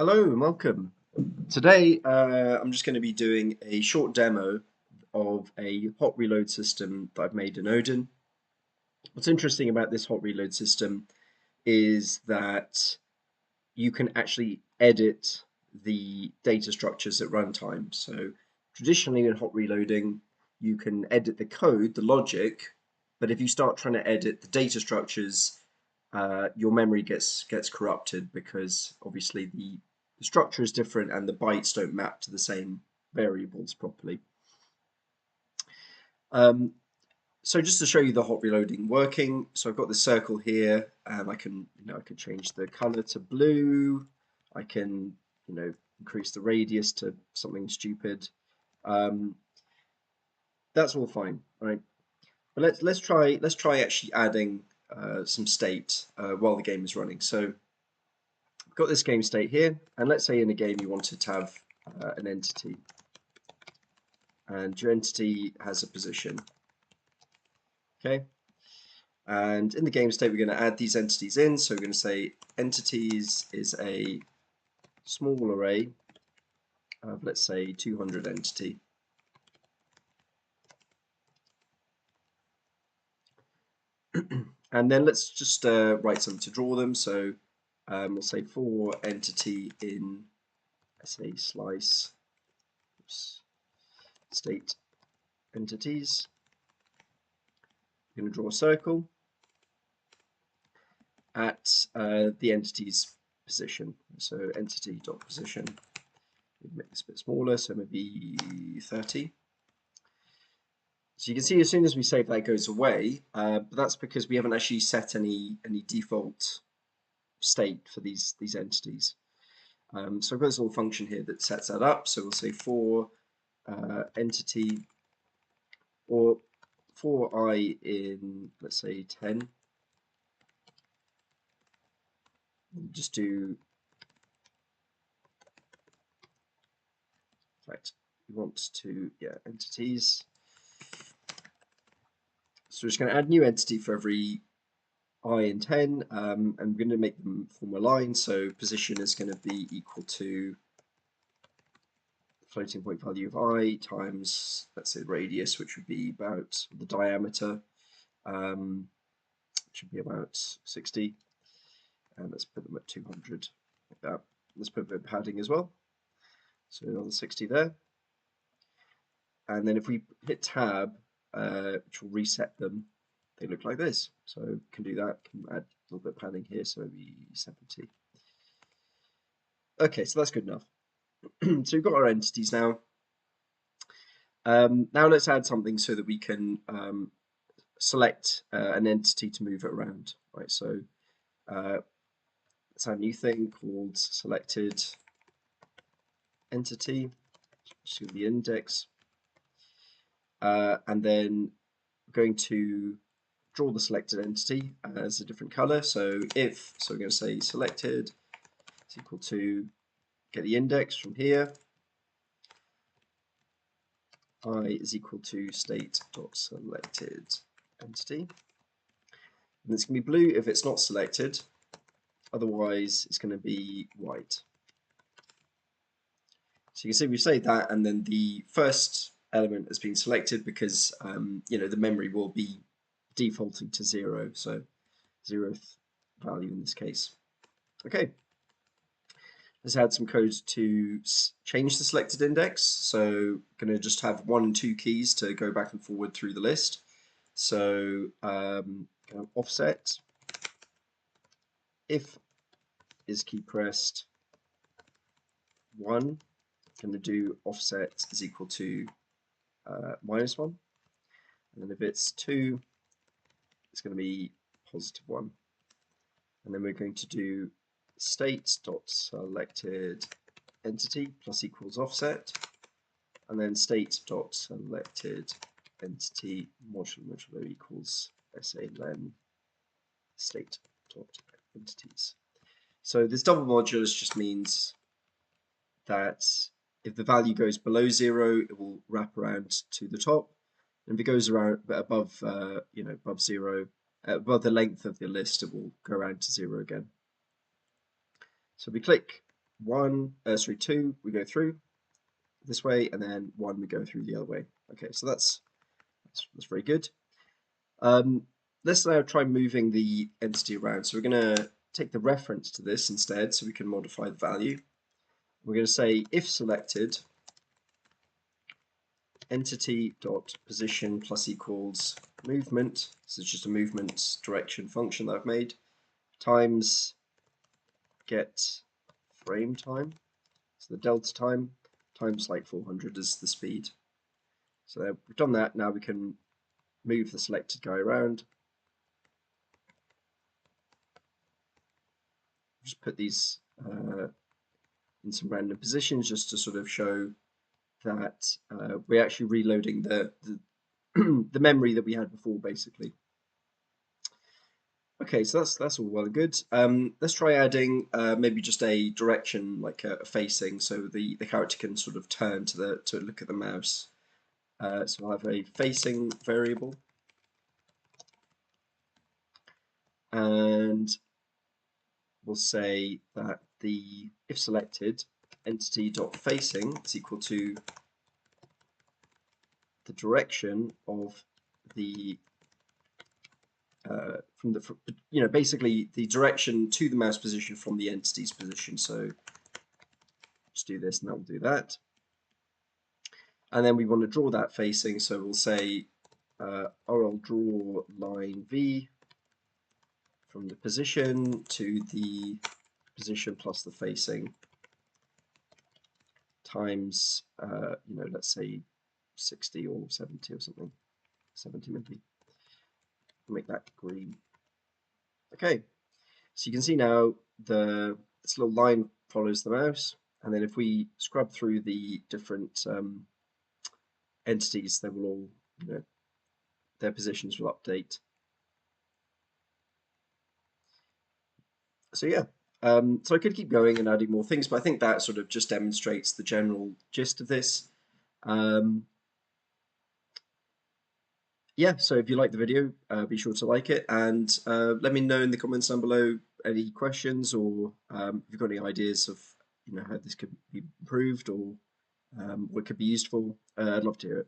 Hello and welcome. Today I'm just going to be doing a short demo of a hot reload system that I've made in Odin. What's interesting about this hot reload system is that you can actually edit the data structures at runtime. So traditionally in hot reloading you can edit the code, the logic, but if you start trying to edit the data structures, your memory gets corrupted because obviously the structure is different and the bytes don't map to the same variables properly. So just to show you the hot reloading working, so I've got this circle here, and I can change the color to blue. I can increase the radius to something stupid. That's all fine, right? But let's try actually adding some state while the game is running. So I've got this game state here, and let's say in a game you wanted to have an entity, and your entity has a position. Okay, and in the game state we're going to add these entities in. So we're going to say entities is a small array of, let's say, 200 entity. And then let's just write something to draw them. So we'll say for entity in, let's say, slice state entities. I'm going to draw a circle at the entity's position. So entity.position. We'll make this a bit smaller, so maybe 30. So you can see as soon as we save that, it goes away, but that's because we haven't actually set any default state for these entities. So I've got this little function here that sets that up. So we'll say for entity, or for I in, let's say, 10. We'll just do, in fact, we want to, entities. So we're just going to add new entity for every I in 10, and we're going to make them form a line. So position is going to be equal to floating point value of I times, let's say, the radius, which would be about the diameter, should be about 60. And let's put them at 200, like that. Let's put a bit of padding as well. So another 60 there. And then if we hit tab, which will reset them, they look like this. So we can do that, can add a little bit of padding here, so maybe 70. Okay, so that's good enough. So we've got our entities now. Now let's add something so that we can select an entity to move it around. Right, so let's add a new thing called selected entity, which is the index, and then we're going to draw the selected entity as a different color. So we're going to say selected is equal to, get the index from here, I is equal to state.selected entity. And it's going to be blue if it's not selected, otherwise it's going to be white. So you can see we've saved that, and then the first element has been selected because the memory will be defaulting to 0, so 0th value in this case. Okay, let's add some code to change the selected index. So going to just have 1 and 2 keys to go back and forward through the list. So offset if is key pressed 1. Going to do offset is equal to -1, and then if it's 2, it's going to be +1. And then we're going to do state.selected entity plus equals offset, and then state.selected entity modulo equals SALEN state.entities. So this double modulus just means that if the value goes below 0, it will wrap around to the top, and if it goes around above, above 0, above the length of the list, it will go around to 0 again. So we click 2, we go through this way, and then 1, we go through the other way. Okay, so that's very good. Let's now try moving the entity around. So we're going to take the reference to this instead, so we can modify the value. We're going to say if selected, entity dot position plus equals movement. This is just a movement direction function that I've made, times get frame time, so the delta time, times like 400 is the speed. So we've done that. Now we can move the selected guy around. Just put these in some random positions just to sort of show that we're actually reloading the the memory that we had before, basically. Okay, so that's all well and good. Let's try adding maybe just a direction, like a facing, so the character can sort of turn to look at the mouse. So I'll have a facing variable, and we'll say that the if selected entity dot facing is equal to the direction of the basically the direction to the mouse position from the entity's position. So just do this and that will do that. And then we want to draw that facing, so we'll say I'll draw line V from the position to the position plus the facing times let's say 60 or 70 or something, 70 maybe. Make that green. Okay, so you can see now this little line follows the mouse, and then if we scrub through the different entities, they will all, their positions will update. So yeah, so I could keep going and adding more things, but I think that sort of just demonstrates the general gist of this. Yeah, so if you like the video, be sure to like it, and let me know in the comments down below any questions, or if you've got any ideas of how this could be improved, or what could be useful. I'd love to hear it.